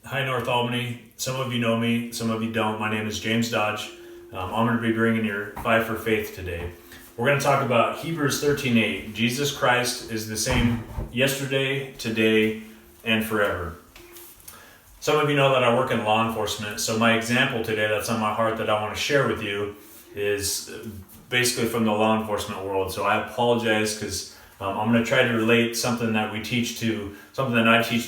Hi, North Albany. Some of you know me, some of you don't. My name is James Dodge. I'm going to be bringing your Five for Faith today. We're going to talk about Hebrews 13:8. Jesus Christ is the same yesterday, today, and forever. Some of you know that I work in law enforcement, so my example today that's on my heart that I want to share with you is basically from the law enforcement world. So I apologize because I'm going to try to relate something that I teach to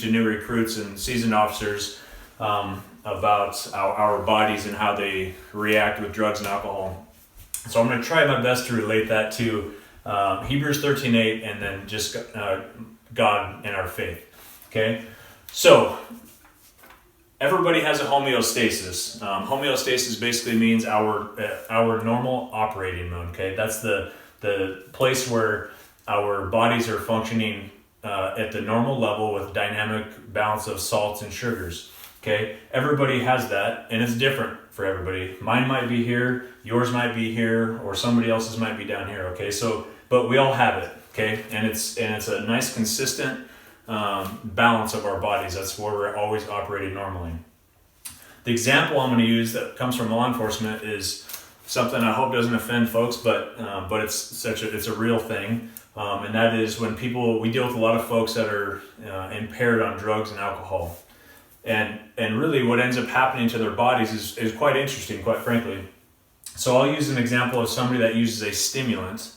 new recruits and seasoned officers about our bodies and how they react with drugs and alcohol. So I'm going to try my best to relate that to Hebrews 13:8 and then just God and our faith. Okay, so everybody has a homeostasis. Homeostasis basically means our normal operating mode. Okay, that's the place where our bodies are functioning at the normal level with dynamic balance of salts and sugars. Okay, everybody has that, and it's different for everybody. Mine might be here, yours might be here, or somebody else's might be down here. Okay, so but we all have it. Okay, and it's a nice consistent balance of our bodies. That's where we're always operating normally. The example I'm going to use that comes from law enforcement is something I hope doesn't offend folks, but it's a real thing. And that is when we deal with a lot of folks that are impaired on drugs and alcohol. And really what ends up happening to their bodies is quite interesting, quite frankly. So I'll use an example of somebody that uses a stimulant,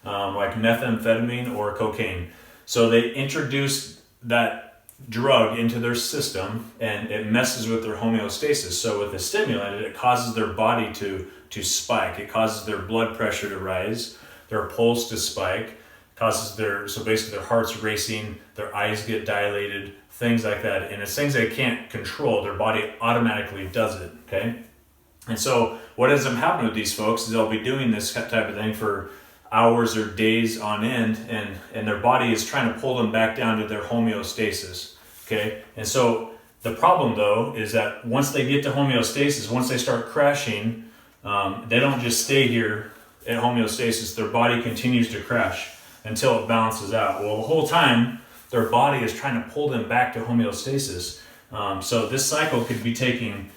like methamphetamine or cocaine. So they introduce that drug into their system and it messes with their homeostasis. So with the stimulant, it causes their body to spike. It causes their blood pressure to rise, their pulse to spike, so basically their heart's racing, their eyes get dilated, things like that. And it's things they can't control. Their body automatically does it, okay? And so what ends up happening with these folks is they'll be doing this type of thing for hours or days on end, and their body is trying to pull them back down to their homeostasis, okay? And so the problem, though, is that once they get to homeostasis, once they start crashing, they don't just stay here at homeostasis. Their body continues to crash until it balances out. Well, the whole time, their body is trying to pull them back to homeostasis. So this cycle could be taking,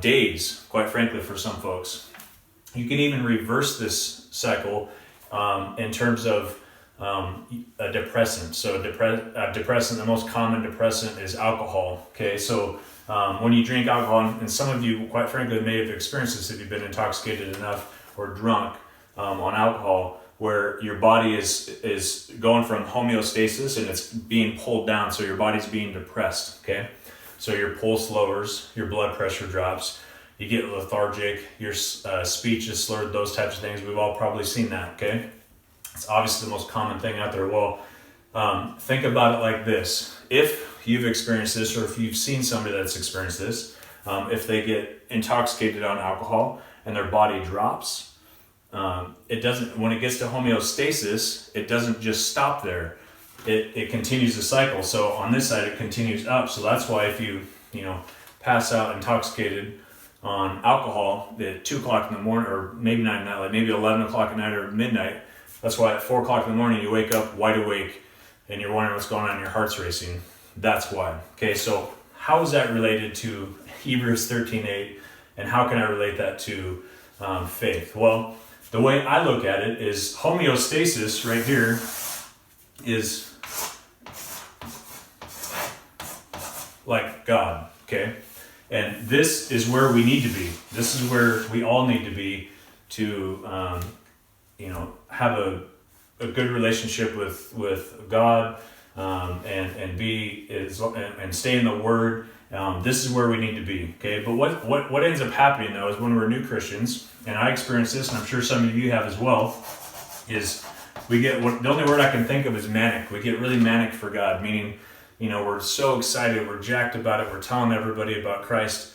days, quite frankly, for some folks. You can even reverse this cycle in terms of a depressant. So depressant, the most common depressant is alcohol. Okay, so when you drink alcohol, and some of you, quite frankly, may have experienced this if you've been intoxicated enough or drunk on alcohol, where your body is going from homeostasis and it's being pulled down, so your body's being depressed, okay? So your pulse lowers, your blood pressure drops, you get lethargic, your speech is slurred, those types of things. We've all probably seen that, okay? It's obviously the most common thing out there. Well, think about it like this. If you've experienced this, or if you've seen somebody that's experienced this, if they get intoxicated on alcohol and their body drops, when it gets to homeostasis, it doesn't just stop there. It continues the cycle. So on this side, it continues up. So that's why if you pass out intoxicated on alcohol at 2 o'clock in the morning, or maybe not at night, like maybe 11 o'clock at night or midnight, that's why at 4 o'clock in the morning you wake up wide awake and you're wondering what's going on, your heart's racing. That's why. Okay, so how is that related to Hebrews 13:8, and how can I relate that to faith? Well, the way I look at it is homeostasis right here is like God, okay? And this is where we need to be. This is where we all need to be to, have a good relationship with God and stay in the Word. This is where we need to be, okay? But what ends up happening, though, is when we're new Christians, and I experienced this, and I'm sure some of you have as well, is we get, the only word I can think of is manic. We get really manic for God, meaning, we're so excited, we're jacked about it, we're telling everybody about Christ.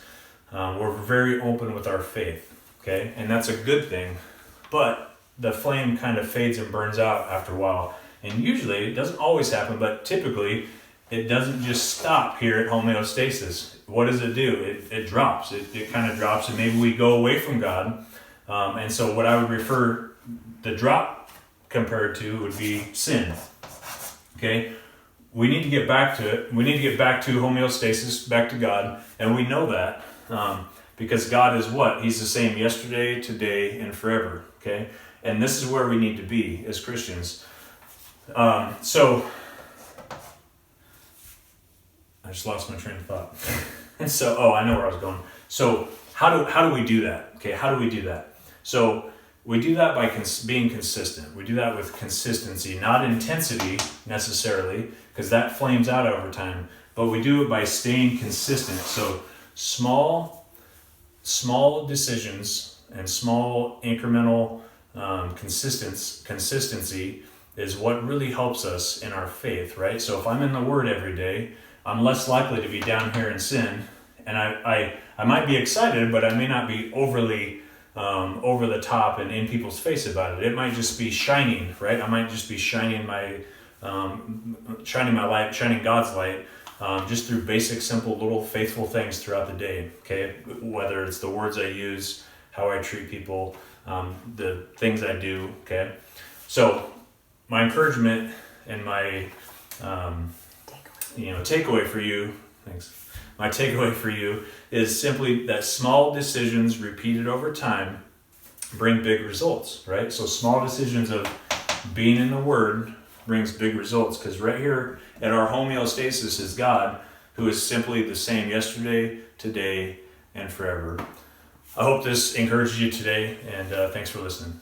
We're very open with our faith, okay? And that's a good thing, but the flame kind of fades and burns out after a while. And usually, it doesn't always happen, but typically, it doesn't just stop here at homeostasis. What does it do? It drops. It kind of drops, and maybe we go away from God. And so what I would refer the drop compared to would be sin. Okay? we need to get back to it. We need to get back to homeostasis, back to God, and we know that because God is what? He's the same yesterday, today, and forever, okay? And this is where we need to be as Christians. So, I just lost my train of thought. And so, I know where I was going. So, how do we do that? Okay, how do we do that? So, we do that by being consistent. We do that with consistency, not intensity necessarily, because that flames out over time. But we do it by staying consistent. So, small decisions and small incremental consistency is what really helps us in our faith, right? So if I'm in the Word every day, I'm less likely to be down here in sin, and I might be excited, but I may not be overly over the top and in people's face about it. It might just be shining, right? I might just be shining my light, shining God's light, just through basic, simple, little faithful things throughout the day, okay? Whether it's the words I use, how I treat people, the things I do, okay? So my encouragement and my takeaway for you, thanks. My takeaway for you is simply that small decisions repeated over time bring big results, right? So small decisions of being in the Word brings big results, because right here at our homeostasis is God, who is simply the same yesterday, today, and forever. I hope this encourages you today, and thanks for listening.